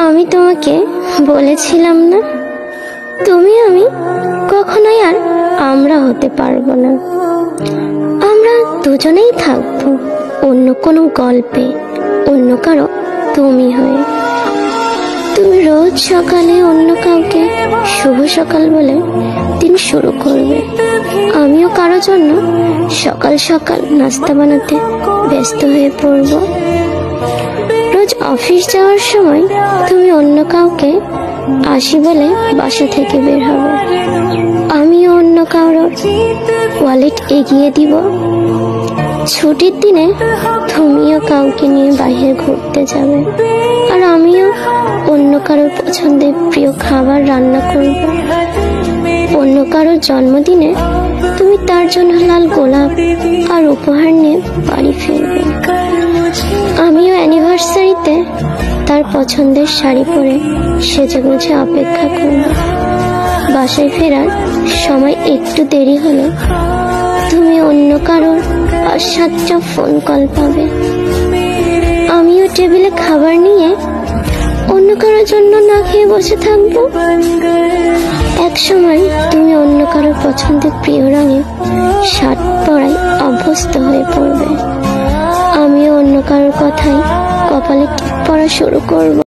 আমি তোমাকে বলেছিলাম না, তুমি আমি কখনোই আর আমরা হতে পারবো না। আমরা দুজনেই থাকবো অন্য কোনো গল্পে, অন্য কারো তুমি হয়ে। তুমি রোজ সকালে অন্য কাউকে শুভ সকাল বলে দিন শুরু করবে। আমিও কারোর জন্য সকাল সকাল নাস্তা বানাতে ব্যস্ত হয়ে পড়ব। রোজ অফিস যাওয়ার সময় তুমি অন্য কাউকে আসি বলে বাসা থেকে বের হবে। আমিও অন্য কারোর ওয়ালেট এগিয়ে দিব। ছুটির দিনে তুমিও কাউকে নিয়ে বাইরে ঘুরতে যাবে, আর আমিও অন্য কারোর পছন্দের প্রিয় খাবার রান্না করব। অন্য কারোর জন্মদিনে তুমি তার জন্য লাল গোলাপ আর উপহার নিয়ে বাড়ি ফিরবে। আমিও অ্যানিভার্সারিতে তার পছন্দের শাড়ি পরে সেজে গুজে অপেক্ষা করব। বাসায় ফেরার সময় একটু দেরি হলে তুমি অন্য কারোর অসাধ্য ফোন কল পাবে। আমিও টেবিলে খাবার নিয়ে অন্য কারোর জন্য না খেয়ে বসে থাকবো। এক সময় তুমি অন্য কারোর পছন্দের প্রিয় রঙের শার্ট পরায় অভ্যস্ত হয়ে পড়বে। আমিও অন্য কারোর কথায় কপালে টিপ পরা শুরু করব।